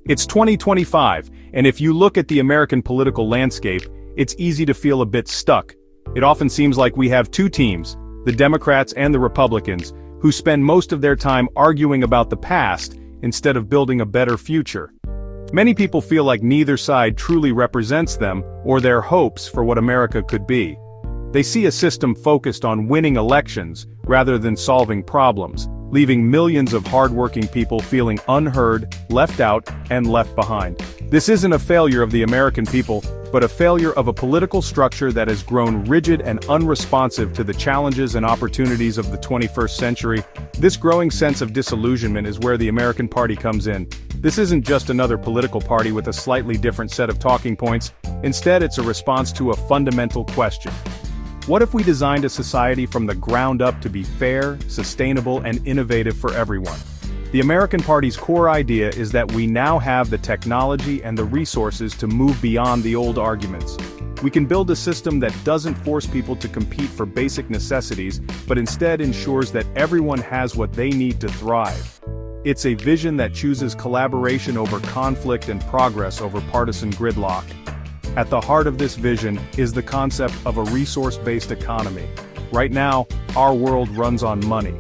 It's 2025, and if you look at the American political landscape, it's easy to feel a bit stuck. It often seems like we have two teams, the Democrats and the Republicans, who spend most of their time arguing about the past instead of building a better future. Many people feel like neither side truly represents them or their hopes for what America could be. They see a system focused on winning elections rather than solving problems, leaving millions of hardworking people feeling unheard, left out, and left behind. This isn't a failure of the American people, but a failure of a political structure that has grown rigid and unresponsive to the challenges and opportunities of the 21st century. This growing sense of disillusionment is where the American Party comes in. This isn't just another political party with a slightly different set of talking points. Instead, it's a response to a fundamental question. What if we designed a society from the ground up to be fair, sustainable, and innovative for everyone? The American Party's core idea is that we now have the technology and the resources to move beyond the old arguments. We can build a system that doesn't force people to compete for basic necessities, but instead ensures that everyone has what they need to thrive. It's a vision that chooses collaboration over conflict and progress over partisan gridlock. At the heart of this vision is the concept of a resource-based economy. Right now, our world runs on money.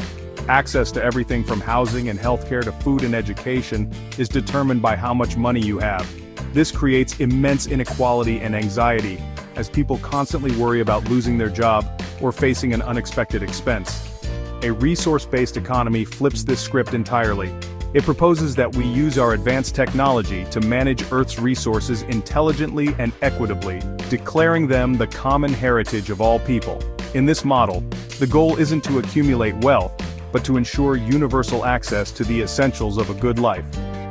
Access to everything from housing and healthcare to food and education is determined by how much money you have. This creates immense inequality and anxiety, as people constantly worry about losing their job or facing an unexpected expense. A resource-based economy flips this script entirely. It proposes that we use our advanced technology to manage Earth's resources intelligently and equitably, declaring them the common heritage of all people. In this model, the goal isn't to accumulate wealth, but to ensure universal access to the essentials of a good life.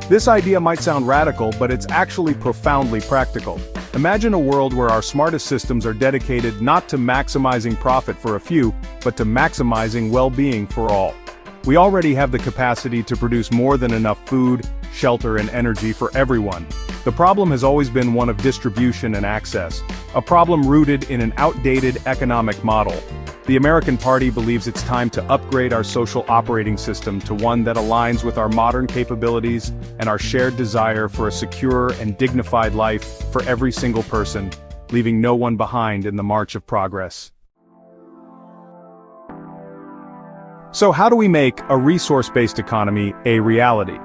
This idea might sound radical, but it's actually profoundly practical. Imagine a world where our smartest systems are dedicated not to maximizing profit for a few, but to maximizing well-being for all. We already have the capacity to produce more than enough food, shelter, and energy for everyone. The problem has always been one of distribution and access, a problem rooted in an outdated economic model. The American Party believes it's time to upgrade our social operating system to one that aligns with our modern capabilities and our shared desire for a secure and dignified life for every single person, leaving no one behind in the march of progress. So how do we make a resource-based economy a reality?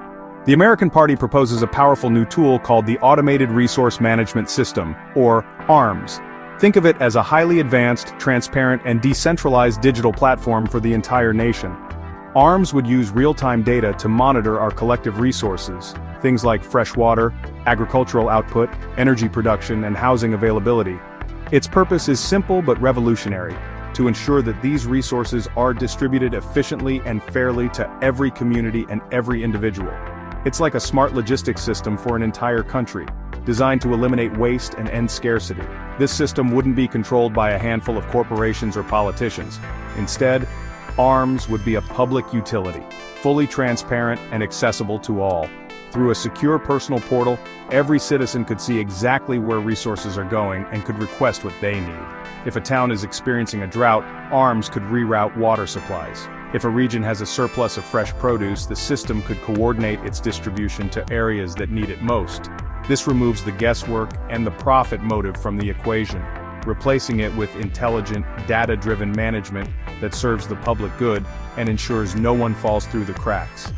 The American Party proposes a powerful new tool called the Automated Resource Management System, or ARMS. Think of it as a highly advanced, transparent, and decentralized digital platform for the entire nation. ARMS would use real-time data to monitor our collective resources, things like fresh water, agricultural output, energy production, and housing availability. Its purpose is simple but revolutionary: to ensure that these resources are distributed efficiently and fairly to every community and every individual. It's like a smart logistics system for an entire country, designed to eliminate waste and end scarcity. This system wouldn't be controlled by a handful of corporations or politicians. Instead, ARMS would be a public utility, fully transparent and accessible to all. Through a secure personal portal, every citizen could see exactly where resources are going and could request what they need. If a town is experiencing a drought, ARMS could reroute water supplies. If a region has a surplus of fresh produce, the system could coordinate its distribution to areas that need it most. This removes the guesswork and the profit motive from the equation, replacing it with intelligent, data-driven management that serves the public good and ensures no one falls through the cracks.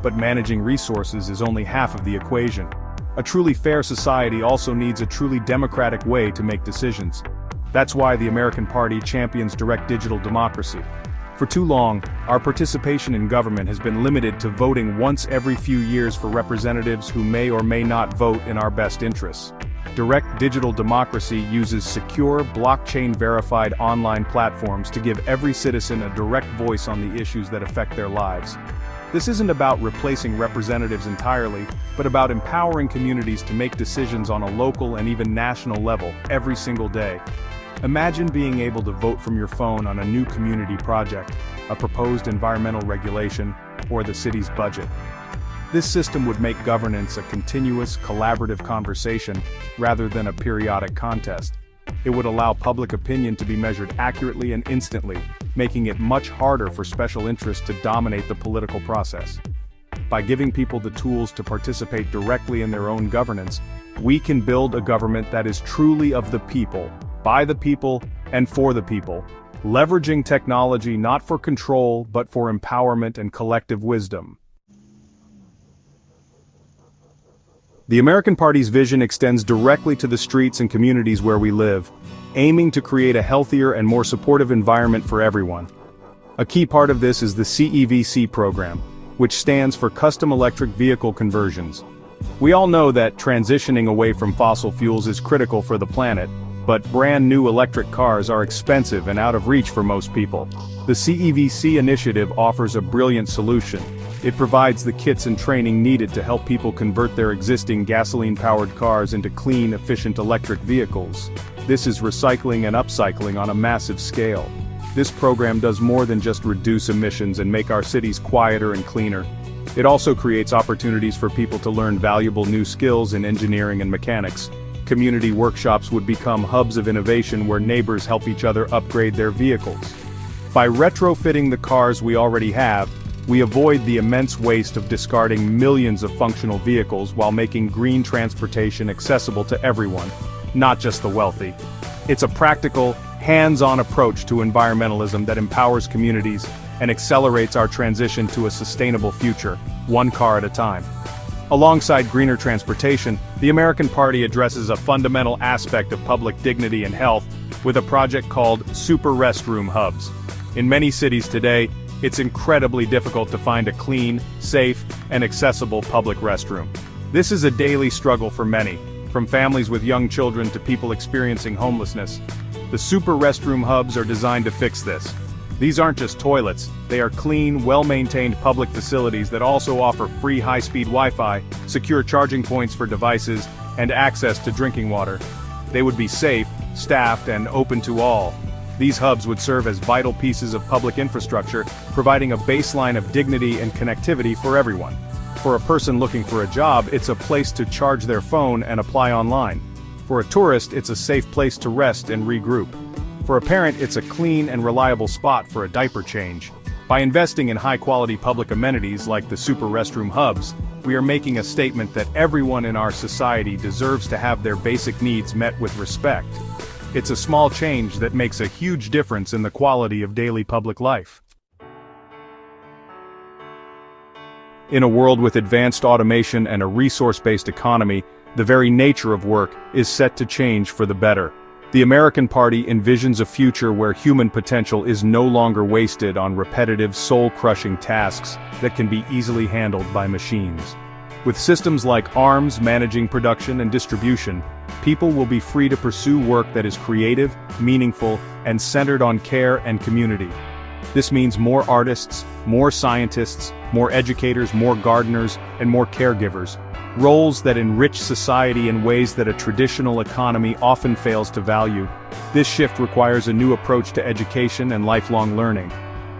But managing resources is only half of the equation. A truly fair society also needs a truly democratic way to make decisions. That's why the American Party champions direct digital democracy. For too long, our participation in government has been limited to voting once every few years for representatives who may or may not vote in our best interests. Direct digital democracy uses secure, blockchain-verified online platforms to give every citizen a direct voice on the issues that affect their lives. This isn't about replacing representatives entirely, but about empowering communities to make decisions on a local and even national level every single day. Imagine being able to vote from your phone on a new community project, a proposed environmental regulation, or the city's budget. This system would make governance a continuous, collaborative conversation rather than a periodic contest. It would allow public opinion to be measured accurately and instantly, making it much harder for special interests to dominate the political process. By giving people the tools to participate directly in their own governance, we can build a government that is truly of the people, by the people, and for the people, leveraging technology not for control but for empowerment and collective wisdom. The American Party's vision extends directly to the streets and communities where we live, aiming to create a healthier and more supportive environment for everyone. A key part of this is the CEVC program, which stands for Custom Electric Vehicle Conversions. We all know that transitioning away from fossil fuels is critical for the planet, but brand new electric cars are expensive and out of reach for most people. The CEVC initiative offers a brilliant solution. It provides the kits and training needed to help people convert their existing gasoline-powered cars into clean, efficient electric vehicles. This is recycling and upcycling on a massive scale. This program does more than just reduce emissions and make our cities quieter and cleaner. It also creates opportunities for people to learn valuable new skills in engineering and mechanics. Community workshops would become hubs of innovation where neighbors help each other upgrade their vehicles. By retrofitting the cars we already have, we avoid the immense waste of discarding millions of functional vehicles while making green transportation accessible to everyone, not just the wealthy. It's a practical, hands-on approach to environmentalism that empowers communities and accelerates our transition to a sustainable future, one car at a time. Alongside greener transportation, the American Party addresses a fundamental aspect of public dignity and health with a project called Super Restroom Hubs. In many cities today, it's incredibly difficult to find a clean, safe, and accessible public restroom. This is a daily struggle for many, from families with young children to people experiencing homelessness. The Super Restroom Hubs are designed to fix this. These aren't just toilets, they are clean, well-maintained public facilities that also offer free high-speed Wi-Fi, secure charging points for devices, and access to drinking water. They would be safe, staffed, and open to all. These hubs would serve as vital pieces of public infrastructure, providing a baseline of dignity and connectivity for everyone. For a person looking for a job, it's a place to charge their phone and apply online. For a tourist, it's a safe place to rest and regroup. For a parent, it's a clean and reliable spot for a diaper change. By investing in high-quality public amenities like the Super Restroom Hubs, we are making a statement that everyone in our society deserves to have their basic needs met with respect. It's a small change that makes a huge difference in the quality of daily public life. In a world with advanced automation and a resource-based economy, the very nature of work is set to change for the better. The American Party envisions a future where human potential is no longer wasted on repetitive, soul-crushing tasks that can be easily handled by machines. With systems like ARMS managing production and distribution, people will be free to pursue work that is creative, meaningful, and centered on care and community. This means more artists, more scientists, more educators, more gardeners, and more caregivers. Roles that enrich society in ways that a traditional economy often fails to value. This shift requires a new approach to education and lifelong learning.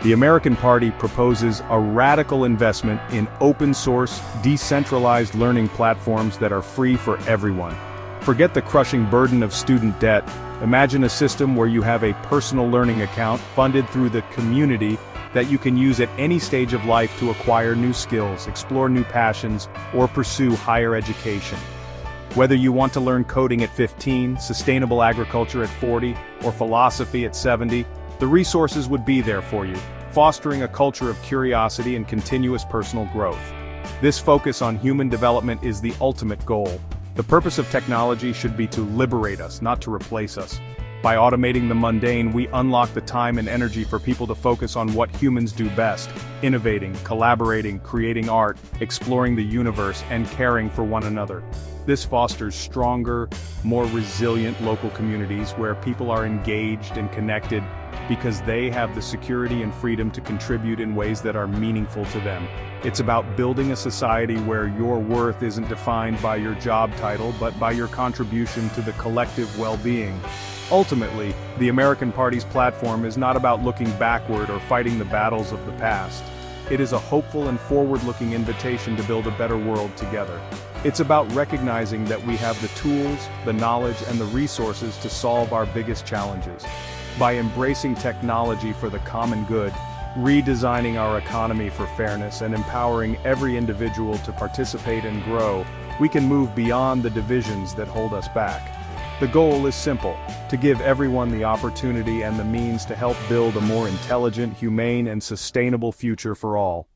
The American Party proposes a radical investment in open-source, decentralized learning platforms that are free for everyone. Forget the crushing burden of student debt. Imagine a system where you have a personal learning account funded through the community that you can use at any stage of life to acquire new skills, explore new passions, or pursue higher education. Whether you want to learn coding at 15, sustainable agriculture at 40, or philosophy at 70, the resources would be there for you, fostering a culture of curiosity and continuous personal growth. This focus on human development is the ultimate goal. The purpose of technology should be to liberate us, not to replace us. By automating the mundane, we unlock the time and energy for people to focus on what humans do best: innovating, collaborating, creating art, exploring the universe, and caring for one another. This fosters stronger, more resilient local communities where people are engaged and connected because they have the security and freedom to contribute in ways that are meaningful to them. It's about building a society where your worth isn't defined by your job title but by your contribution to the collective well-being. Ultimately, the American Party's platform is not about looking backward or fighting the battles of the past. It is a hopeful and forward-looking invitation to build a better world together. It's about recognizing that we have the tools, the knowledge, and the resources to solve our biggest challenges. By embracing technology for the common good, redesigning our economy for fairness and empowering every individual to participate and grow, we can move beyond the divisions that hold us back. The goal is simple: to give everyone the opportunity and the means to help build a more intelligent, humane, and sustainable future for all.